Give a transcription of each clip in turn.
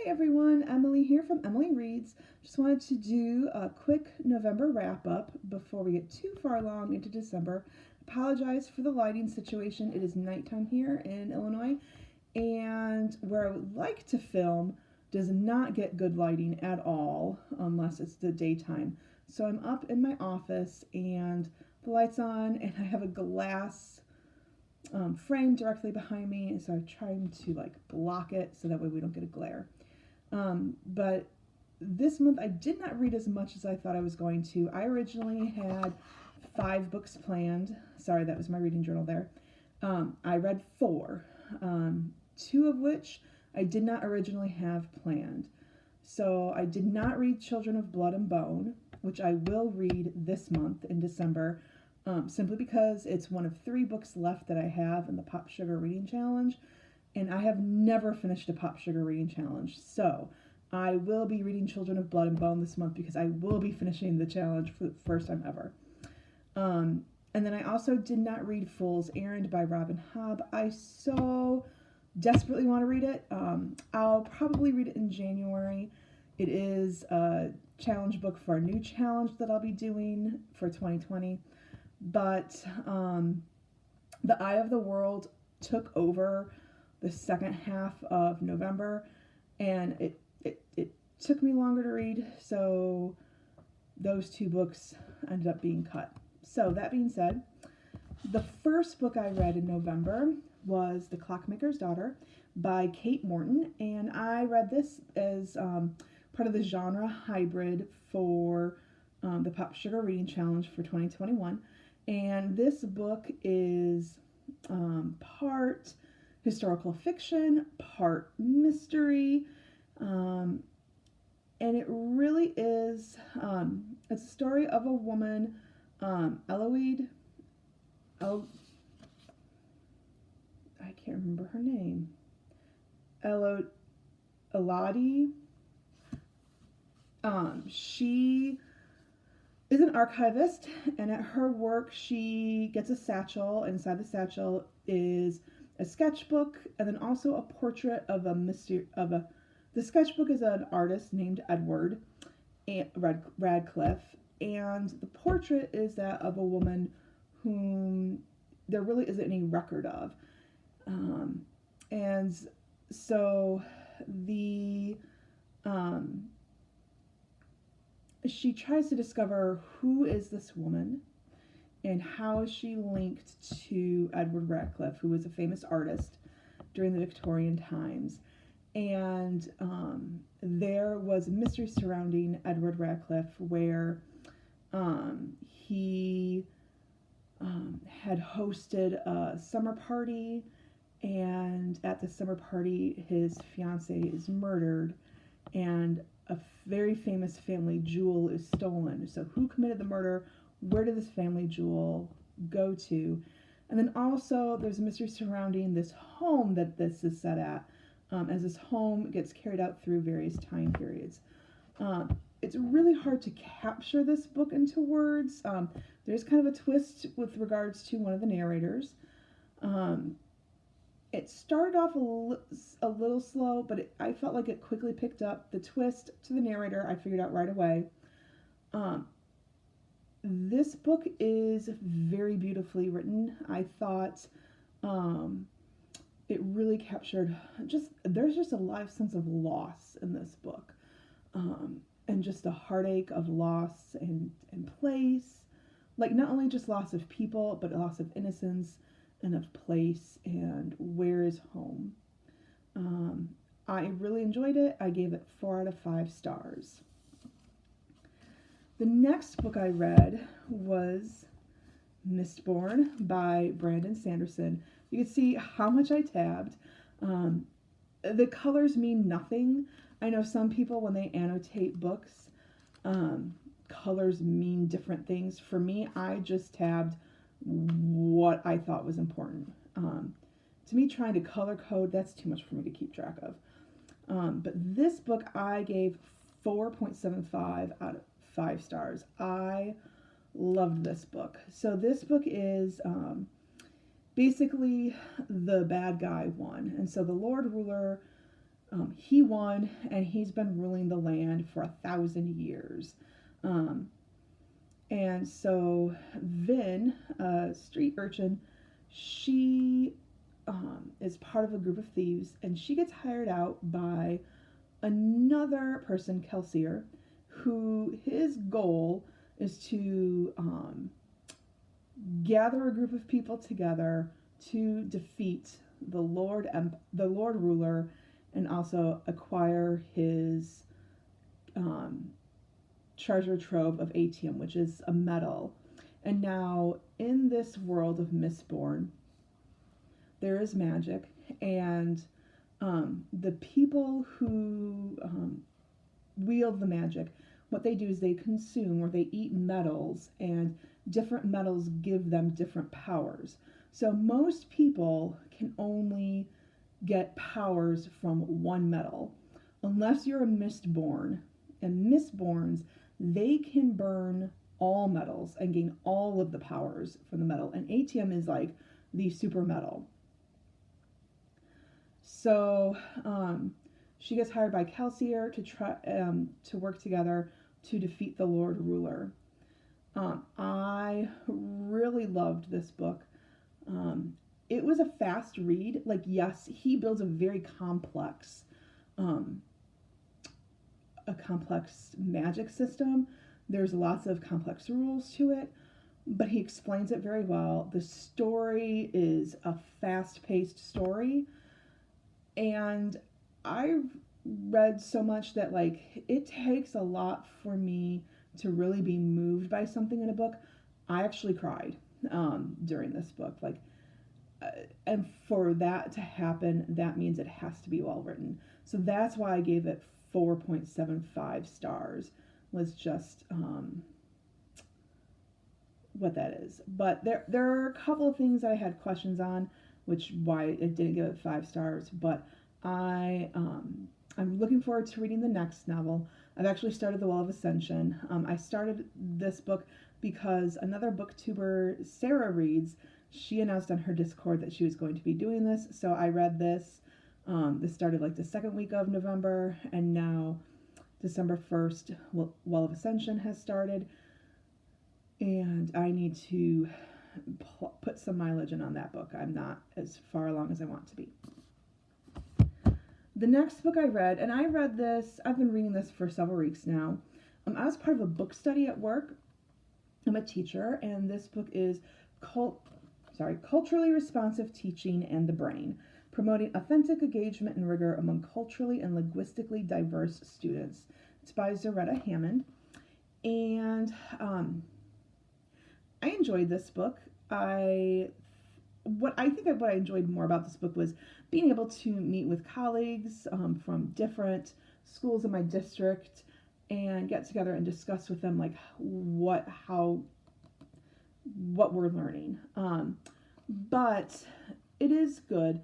everyone, Emily here from Emily Reads. Just wanted to do a quick November wrap up before we get too far along into December. Apologize for the lighting situation. It is nighttime here in Illinois, and where I would like to film does not get good lighting at all unless it's the daytime. So I'm up in my office and the light's on, and I have a glass frame directly behind me, so I'm trying to block it so that way we don't get a glare. But this month I did not read as much as I thought I was going to. I originally had 5 books planned. Sorry, that was my reading journal there. I read 4, 2 of which I did not originally have planned. So I did not read Children of Blood and Bone, which I will read this month in December, simply because it's one of 3 books left that I have in the Pop Sugar Reading Challenge, and I have never finished a Pop Sugar Reading Challenge. So I will be reading Children of Blood and Bone this month because I will be finishing the challenge for the first time ever. And then I also did not read Fool's Errand by Robin Hobb. I so desperately want to read it. I'll probably read it in January. It is a challenge book for a new challenge that I'll be doing for 2020. But The Eye of the World took over the second half of November, and it took me longer to read, so those 2 books ended up being cut. So that being said, the first book I read in November was The Clockmakers Daughter by Kate Morton, and I read this as part of the genre hybrid for the Pop Sugar Reading Challenge for 2021. And this book is part historical fiction, part mystery, and it really is, it's a story of a woman, Eloise, I can't remember her name, Elodie. She is an archivist, and at her work she gets a satchel. Inside the satchel is a sketchbook and then also a portrait of the sketchbook is an artist named Edward Radcliffe, and the portrait is that of a woman whom there really isn't any record of. And so she tries to discover who is this woman and how is she linked to Edward Radcliffe, who was a famous artist during the Victorian times. And there was a mystery surrounding Edward Radcliffe where he had hosted a summer party, and at the summer party his fiancée is murdered and a very famous family jewel is stolen. So who committed the murder? Where did this family jewel go to? And then also there's a mystery surrounding this home that this is set at, as this home gets carried out through various time periods. It's really hard to capture this book into words. There's kind of a twist with regards to one of the narrators. It started off a little slow, but I felt like it quickly picked up. The twist to the narrator I figured out right away. This book is very beautifully written. I thought it really captured there's just a lot of sense of loss in this book, and just a heartache of loss and place, like not only just loss of people but loss of innocence and of place and where is home. I really enjoyed it. I gave it 4 out of 5 stars. The next book I read was Mistborn by Brandon Sanderson. You can see how much I tabbed. The colors mean nothing. I know some people, when they annotate books, colors mean different things. For me, I just tabbed what I thought was important. To me, trying to color code, that's too much for me to keep track of. But this book I gave 4.75 out of 5 stars. I loved this book. So this book is basically the bad guy one. And so the Lord Ruler He won, and he's been ruling the land for 1,000 years. Um, and so Vin, a street urchin, she is part of a group of thieves, and she gets hired out by another person, Kelsier, who his goal is to gather a group of people together to defeat the Lord Ruler, and also acquire his um, treasure trove of atium, which is a metal. And now, in this world of Mistborn, there is magic, and the people who wield the magic, what they do is they consume or they eat metals, and different metals give them different powers. So most people can only get powers from one metal, unless you're a Mistborn. And Mistborns, they can burn all metals and gain all of the powers from the metal. And atium is like the super metal. So she gets hired by Kelsier to try to work together to defeat the Lord Ruler. I really loved this book. It was a fast read. Like, yes, he builds um, a complex magic system. There's lots of complex rules to it, but he explains it very well. The story is a fast-paced story, and I've read so much that, like, it takes a lot for me to really be moved by something in a book. I actually cried during this book. Like, and for that to happen, that means it has to be well written. So that's why I gave it 4.75 stars, was just what that is. But there are a couple of things that I had questions on, which why it didn't give it 5 stars. But I'm looking forward to reading the next novel. I've actually started The Well of Ascension. I started this book because another booktuber, Sarah Reads, she announced on her Discord that she was going to be doing this. So I read this. This started like the second week of November, and now December 1st, Well of Ascension has started. And I need to put some mileage in on that book. I'm not as far along as I want to be. The next book I read, and I read this, I've been reading this for several weeks now. I was part of a book study at work. I'm a teacher, and this book is Culturally Responsive Teaching and the Brain, Promoting Authentic Engagement and Rigor Among Culturally and Linguistically Diverse Students. It's by Zaretta Hammond. And I enjoyed this book. What I enjoyed more about this book was being able to meet with colleagues from different schools in my district and get together and discuss with them like what we're learning. But it is good.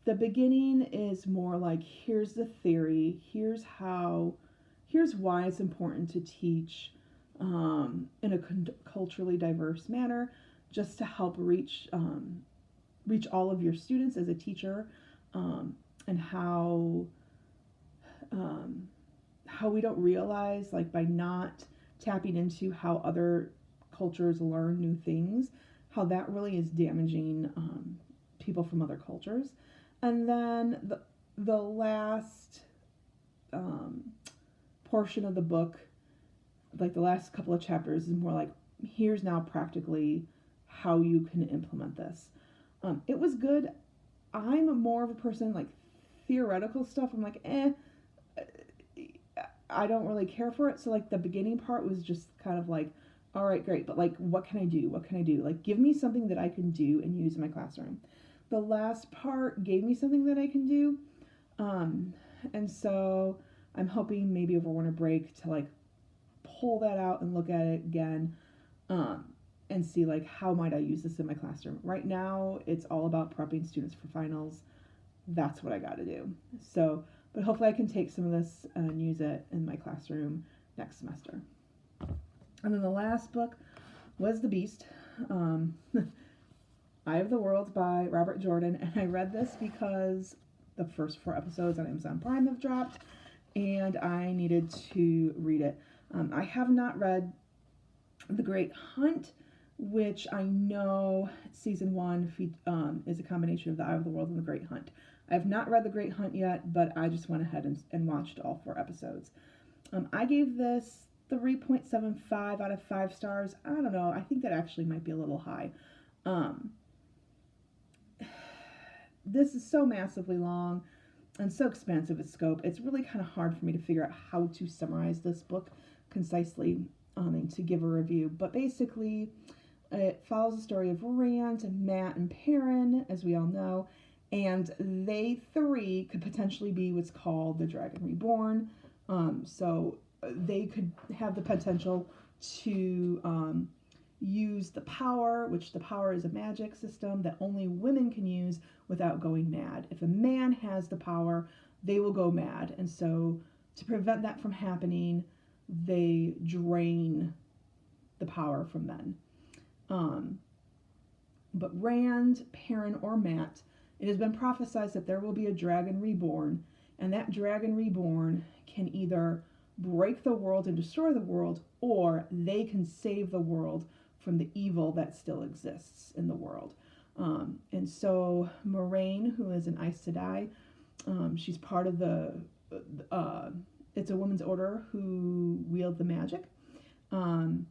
The beginning is more like, here's the theory, here's why it's important to teach in a culturally diverse manner, just to help reach all of your students as a teacher, and how we don't realize, like, by not tapping into how other cultures learn new things, how that really is damaging people from other cultures. And then the last portion of the book, like the last couple of chapters, is more like, here's now practically how you can implement this. It was good. I'm more of a person, like, theoretical stuff, I'm like, I don't really care for it. So, like, the beginning part was just kind of like, all right, great, but, like, what can I do? Like, give me something that I can do and use in my classroom. The last part gave me something that I can do. And so I'm hoping maybe over winter break to, like, pull that out and look at it again, and see, like, how might I use this in my classroom. Right now, it's all about prepping students for finals. That's what I got to do. So, but hopefully I can take some of this and use it in my classroom next semester. And then the last book was The Beast, Eye of the World by Robert Jordan. And I read this because the first 4 episodes on Amazon Prime have dropped, and I needed to read it. I have not read The Great Hunt, which I know season 1 is a combination of The Eye of the World and The Great Hunt. I have not read The Great Hunt yet, but I just went ahead and watched all 4 episodes. I gave this 3.75 out of 5 stars. I don't know. I think that actually might be a little high. This is so massively long and so expansive in scope. It's really kind of hard for me to figure out how to summarize this book concisely and to give a review. But basically, it follows the story of Rand, Matt, and Perrin, as we all know. And they 3 could potentially be what's called the Dragon Reborn. So they could have the potential to use the power, which the power is a magic system that only women can use without going mad. If a man has the power, they will go mad. And so to prevent that from happening, they drain the power from men. But Rand, Perrin, or Matt, it has been prophesied that there will be a dragon reborn, and that dragon reborn can either break the world and destroy the world, or they can save the world from the evil that still exists in the world. And so Moraine, who is an Aes Sedai, she's part of it's a women's order who wield the magic. And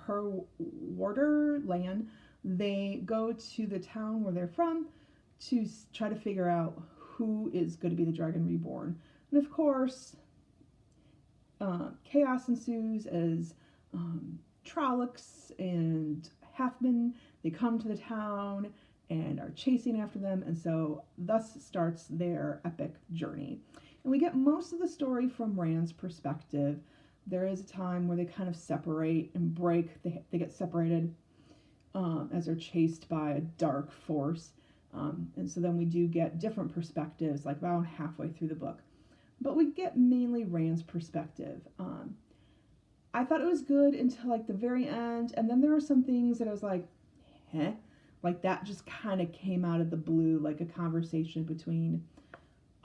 her warder, Lan, they go to the town where they're from to try to figure out who is going to be the Dragon Reborn. And of course, chaos ensues as Trollocs and Halfman, they come to the town and are chasing after them, and so thus starts their epic journey. And we get most of the story from Rand's perspective. There is a time where they kind of separate and break. They get separated as they're chased by a dark force. And so then we do get different perspectives, like around halfway through the book. But we get mainly Rand's perspective. I thought it was good until like the very end, and then there were some things that I was like, heh? Like that just kind of came out of the blue, like a conversation between,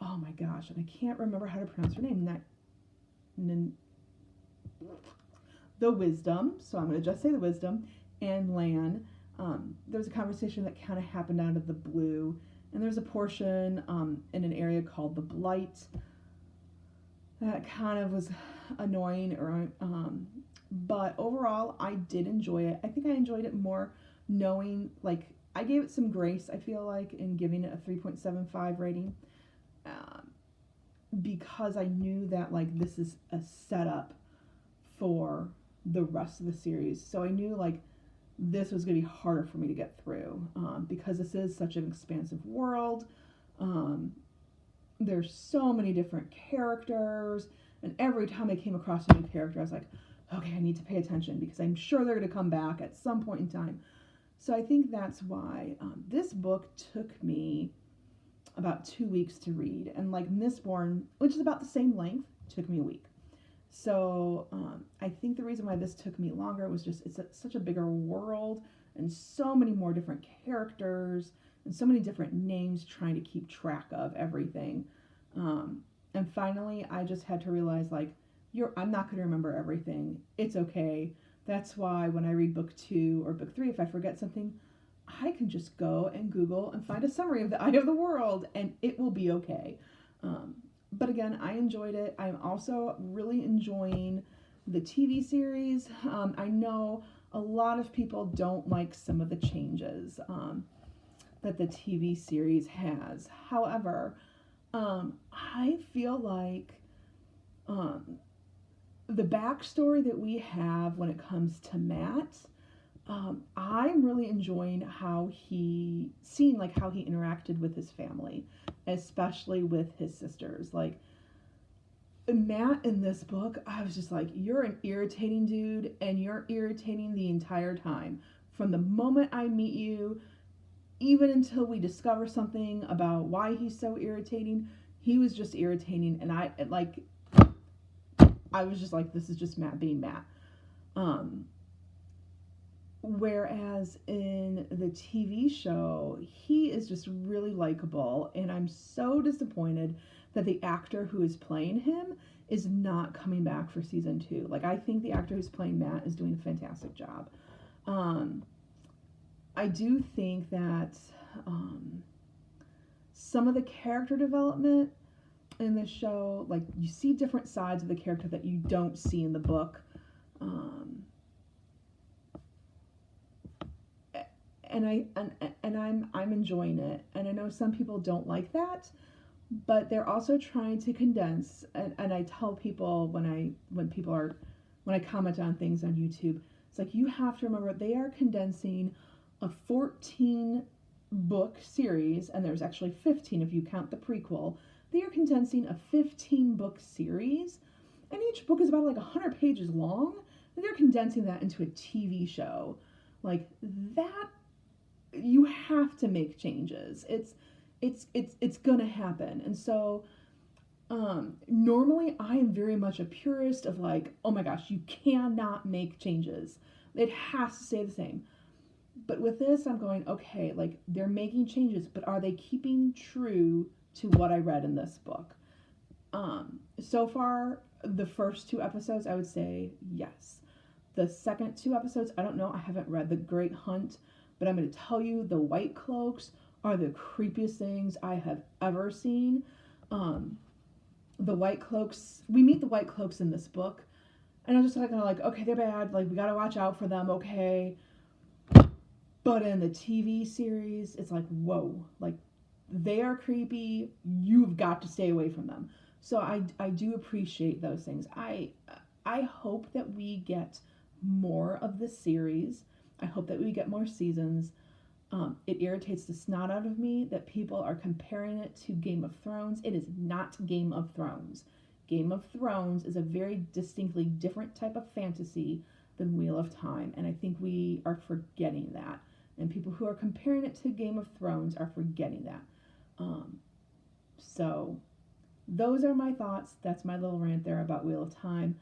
oh my gosh, and I can't remember how to pronounce her name. The Wisdom, so I'm going to just say the Wisdom, and Lan. There was a conversation that kind of happened out of the blue, and there's a portion in an area called the Blight that kind of was annoying, but overall I did enjoy it. I think I enjoyed it more knowing, like, I gave it some grace, I feel like, in giving it a 3.75 rating, because I knew that, like, this is a setup for the rest of the series. So I knew, like, this was going to be harder for me to get through, because this is such an expansive world. There's so many different characters, and every time I came across a new character, I was like, okay, I need to pay attention, because I'm sure they're going to come back at some point in time. So I think that's why this book took me about 2 weeks to read, and like Mistborn, which is about the same length, took me a week. So I think the reason why this took me longer was just it's such a bigger world and so many more different characters and so many different names trying to keep track of everything. And finally, I just had to realize, like, I'm not going to remember everything. It's okay. That's why when I read book 2 or book 3, if I forget something, I can just go and Google and find a summary of the Eye of the World, and it will be okay. But again, I enjoyed it. I'm also really enjoying the TV series. I know a lot of people don't like some of the changes that the TV series has. However, I feel like the backstory that we have when it comes to Matt, I'm really enjoying how he interacted with his family, especially with his sisters. Like, Matt in this book, I was just like, you're an irritating dude, and you're irritating the entire time. From the moment I meet you, even until we discover something about why he's so irritating, he was just irritating, and I was just like, this is just Matt being Matt. Whereas in the TV show, he is just really likable, and I'm so disappointed that the actor who is playing him is not coming back for season 2. Like, I think the actor who's playing Matt is doing a fantastic job. Um, I do think that um, some of the character development in this show, like, you see different sides of the character that you don't see in the book. Um, and I'm enjoying it. And I know some people don't like that, but they're also trying to condense. And I tell people when I comment on things on YouTube, it's like, you have to remember they are condensing a 14 book series, and there's actually 15 if you count the prequel. They are condensing a 15 book series, and each book is about like 100 pages long, and they're condensing that into a TV show. Like, that, you have to make changes. It's gonna happen. And so normally I am very much a purist of like, oh my gosh, you cannot make changes. It has to stay the same. But with this, I'm going, okay, like, they're making changes, but are they keeping true to what I read in this book? So far, the first 2 episodes, I would say yes. The second 2 episodes, I don't know. I haven't read The Great Hunt, but I'm going to tell you, the White Cloaks are the creepiest things I have ever seen. The White Cloaks, we meet the White Cloaks in this book, and I'm just like, okay, they're bad. Like, we got to watch out for them, okay. But in the TV series, it's like, whoa, like, they are creepy. You've got to stay away from them. So I do appreciate those things. I hope that we get more of this series. I hope that we get more seasons. It irritates the snot out of me that people are comparing it to Game of Thrones. It is not Game of Thrones. Game of Thrones is a very distinctly different type of fantasy than Wheel of Time, and I think we are forgetting that. And people who are comparing it to Game of Thrones are forgetting that. So those are my thoughts. That's my little rant there about Wheel of Time.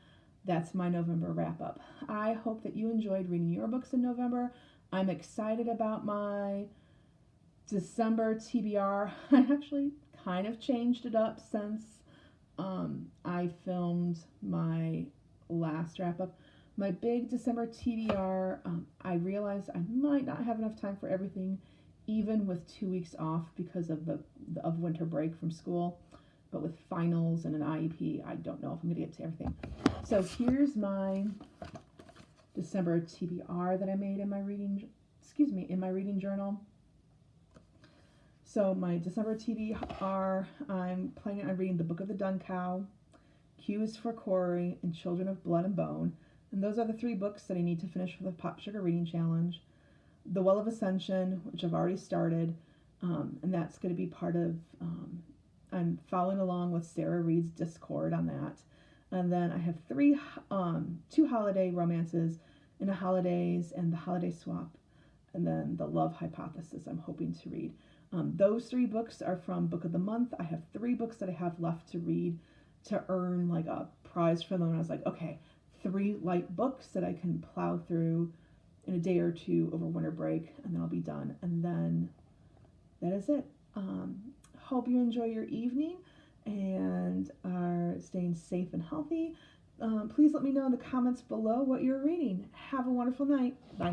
That's my November wrap up. I hope that you enjoyed reading your books in November. I'm excited about my December TBR. I actually kind of changed it up since I filmed my last wrap up. My big December TBR, I realized I might not have enough time for everything, even with 2 weeks off because of of winter break from school. But with finals and an IEP, I don't know if I'm going to get to everything. So here's my December TBR that I made in my reading journal. So my December TBR, I'm planning on reading The Book of the Dun Cow, Cues for Corey, and Children of Blood and Bone. And those are the 3 books that I need to finish for the Pop Sugar Reading Challenge. The Well of Ascension, which I've already started, and that's going to be part of, I'm following along with Sarah Reed's Discord on that. And then I have 2 holiday romances, In the Holidays and The Holiday Swap, and then The Love Hypothesis I'm hoping to read. Those 3 books are from Book of the Month. I have 3 books that I have left to read to earn like a prize for them. And I was like, okay, 3 light books that I can plow through in a day or 2 over winter break, and then I'll be done. And then that is it. Hope you enjoy your evening and are staying safe and healthy. Please let me know in the comments below what you're reading. Have a wonderful night. Bye.